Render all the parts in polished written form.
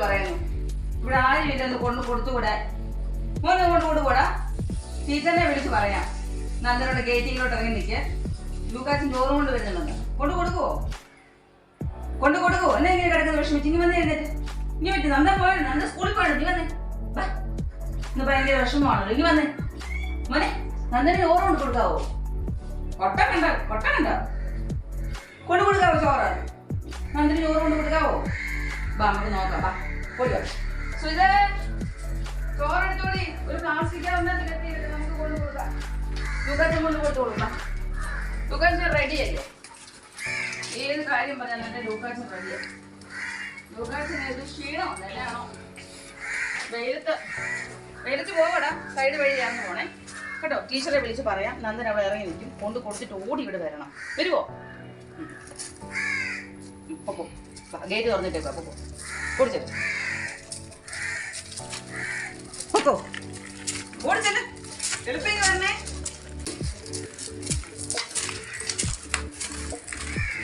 പറയുന്നു. ഇവിടെ ആരും ഇല്ലെന്ന് കൊണ്ട് കൊടുത്തുകൂടാ. മോനെ കൊണ്ട് കൊടുകൂടാ. ടീച്ചറിനെ വിളിച്ച് പറയാം. നന്ദനോട് ഗേറ്റിങ്ങിലോട്ട് ഇറങ്ങി നിൽക്കുക. ലൂക്കാച്ചൻ ചോറും കൊണ്ട് വരുന്നുണ്ട്. കൊണ്ട് കൊടുക്കുവോ? കൊണ്ട് കൊടുക്കുവോ? എന്നാ ഇങ്ങനെ കിടക്കുന്ന വിഷമിച്ച് ഇനി വന്നേ എഴുന്നേറ്റ്. ഇനി പറ്റി നന്ദൻ പോയ നന്ദൻ സ്കൂളിൽ പോയത്. നീ വന്നേ. ഇന്ന് ഭയങ്കര വിഷമമാണല്ലോ. ഇനി വന്നേ മോനെ. നന്ദന് ചോറ് കൊണ്ട് കൊടുക്കാവോ? കൊട്ട കണ്ട കൊണ്ട് കൊടുക്കാവോ ചോറ്? നന്ദന് ചോറ് കൊണ്ട് കൊടുക്കാവോ? ബാ നമുക്ക് നോക്കാം. ബാ പോയോ സുധ, ചോറെടുത്തോളി. ഒരു പ്ലാസ്റ്റിക് നമുക്ക് കൊണ്ട് കൊടുക്കാം. ലൂക്കാച്ചൻ കൊണ്ട് കൊടുത്തു കൊടുക്കാം. ലൂക്കാച്ചൻ റെഡിയല്ലേ? ഏത് കാര്യം പറഞ്ഞാൽ തന്നെ ലൂക്കാച്ചൻ റെഡിയാണ്. ലൂക്കാച്ചൻ ഏത് ക്ഷീണമുണ്ട് എന്നാണോ? വെയിലത്ത് പോകടാ. സൈഡ് വഴിയാന്ന് പോണേ കേട്ടോ. ടീച്ചറെ വിളിച്ച് പറയാം. നന്ദൻ അവിടെ ഇറങ്ങി നിൽക്കും. കൊണ്ട് കൊടുത്തിട്ട് ഓടി ഇവിടെ വരണം. വരുവോ? പൊക്കോ. ഗേറ്റ് തുറന്നിട്ടേക്കോ. പൊക്കോ. ഓടിച്ചേ. പൊക്കോ. ഓടിച്ചല്ലേ. എളുപ്പേക്ക് വരണേ.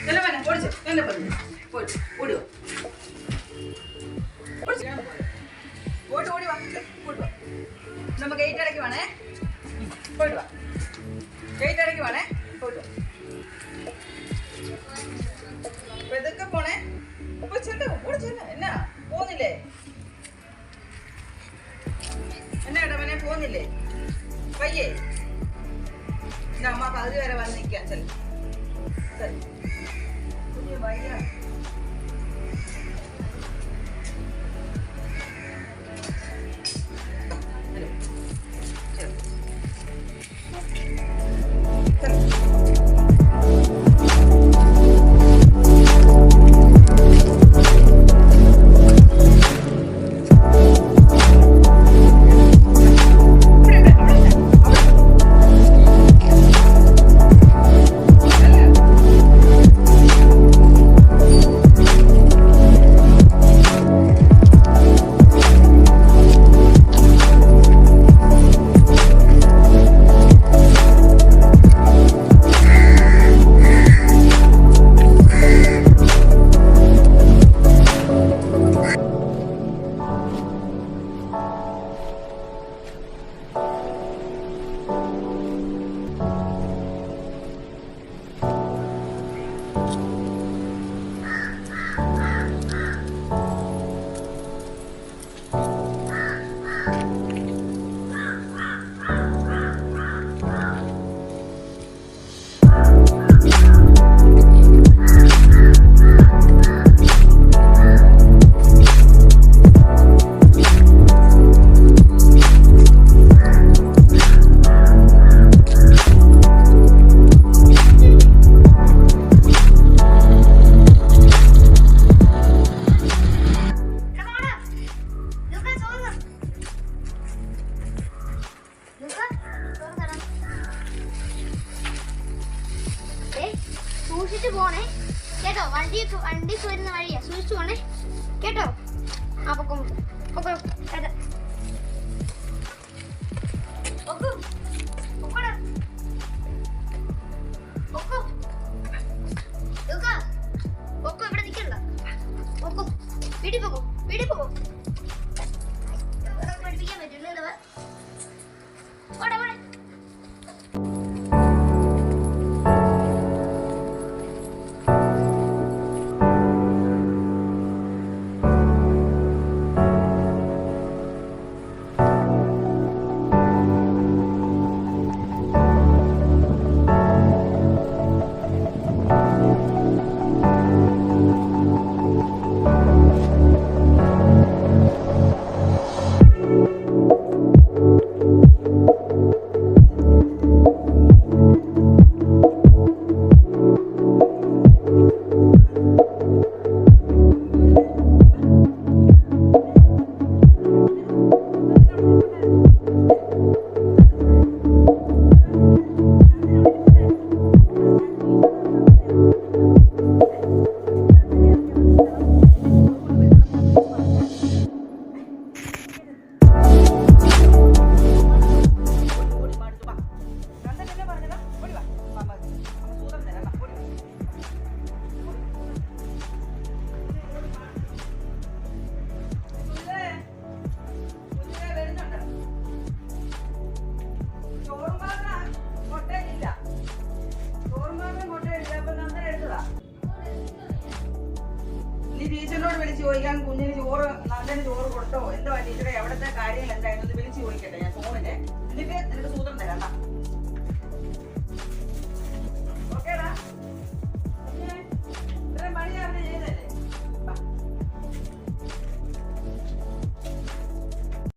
ചെലവനെ ഓടിച്ചു. എന്നെ പറഞ്ഞു പോയിട്ട് ഓടിവോ. പോയിട്ട് ഓടി വാ. പോയിട്ട് വാ. നമ്മ ഗേറ്റ് അടയ്ക്ക് വേണേ. പോയിട്ട് വാ. ഗേറ്റ് അടയ്ക്ക് വേണേ. പോയിട്ട് വാ. ഇതൊക്കെ പോണേ. ചെല്ല ഓടിച്ചെല്ല. എന്നാ പോന്നില്ലേ? എന്നാ ഇടവനെ പോന്നില്ലേ? പയ്യേ അമ്മ പകുതി വരെ വന്ന് നിൽക്കാം. ചെല്ല വയ്യ. സൂക്ഷിച്ചു പോണേ കേട്ടോ. വണ്ടി വരുന്ന വഴിയാ. സൂക്ഷിച്ചു പോണേ കേട്ടോ. ആ പൊക്കം പൊക്കം ഇവിടെ നിൽക്കണ്ട. പൊക്കോ വീട്ടിൽ പോകോ. വീട്ടിൽ പോകോ. പഠിപ്പിക്കാൻ പറ്റില്ല. ഓടെ ഓടെ. ചോദിക്കാൻ കുഞ്ഞിന് ചോറ് നല്ലൊരു ചോറ് കൊടുത്തോ എന്തോ ടീച്ചറെ എവിടത്തെ കാര്യങ്ങൾ എന്തായിരുന്നു വിളിച്ച് ചോദിക്കട്ടെ ഞാൻ ഫോണില് എന്നിട്ട് നിനക്ക് സൂത്രം തരാം.